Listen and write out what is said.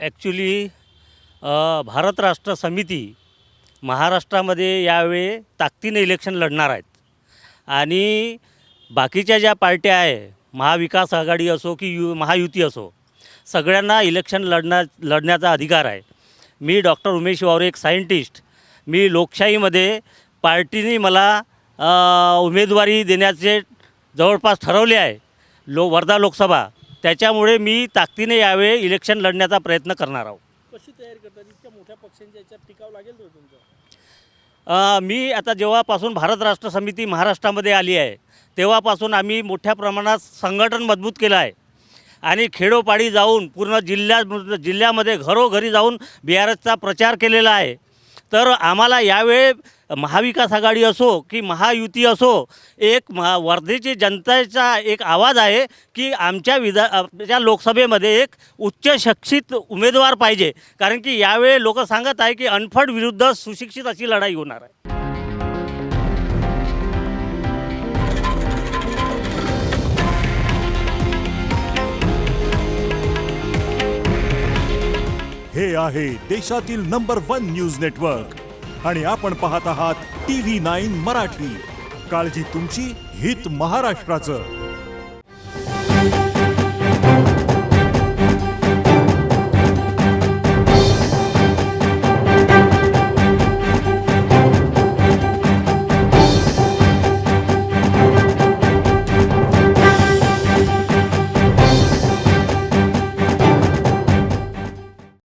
Actually Bharat राष्ट्र समिती महाराष्ट्रामध्ये यावेळी ताकदीने इलेक्शन लढणार आहेत आणि बाकीच्या ज्या पार्ट्या आहे महाविकास आघाडी असो की महायुती असो सगळ्यांना इलेक्शन लढण्याचा अधिकार आहे. मी डॉक्टर उमेश वावरे एक सायंटिस्ट, मी लोकशाहीमध्ये पार्टीने मला उमेदवारी देण्याचे जवळपास ठरवले आहे वर्धा लोकसभा. त्याच्यामुळे मी ताकदीने यावेळी इलेक्शन लढण्याचा प्रयत्न करणार आहोत. कशी तयारी करतात? इतक्या मोठ्या पक्षांच्या याच्यात टिकाव लागेल तो तुमचा? मी आता जेव्हापासून भारत राष्ट्र समिती महाराष्ट्रामध्ये आली आहे तेव्हापासून आम्ही मोठ्या प्रमाणात संघटन मजबूत केलं आहे आणि खेडोपाडी जाऊन पूर्ण जिल्ह्यामध्ये घरोघरी जाऊन BRSचा प्रचार केलेला आहे. तर आम्हाला यावेळी महाविकास आघाडी असो की महायुती असो एक वर्धेची जनतेचा एक आवाज आहे की आमच्या लोकसभेमध्ये एक उच्च शिक्षित उमेदवार पाहिजे, कारण की यावेळी लोक सांगत आहे की अनपढ विरुद्ध सुशिक्षित अशी लढाई होणार आहे. हे आहे देशातील नंबर 1 न्यूज नेटवर्क आणि आपण पाहत आहात TV9 मराठी. काळजी तुमची, हित महाराष्ट्राचं.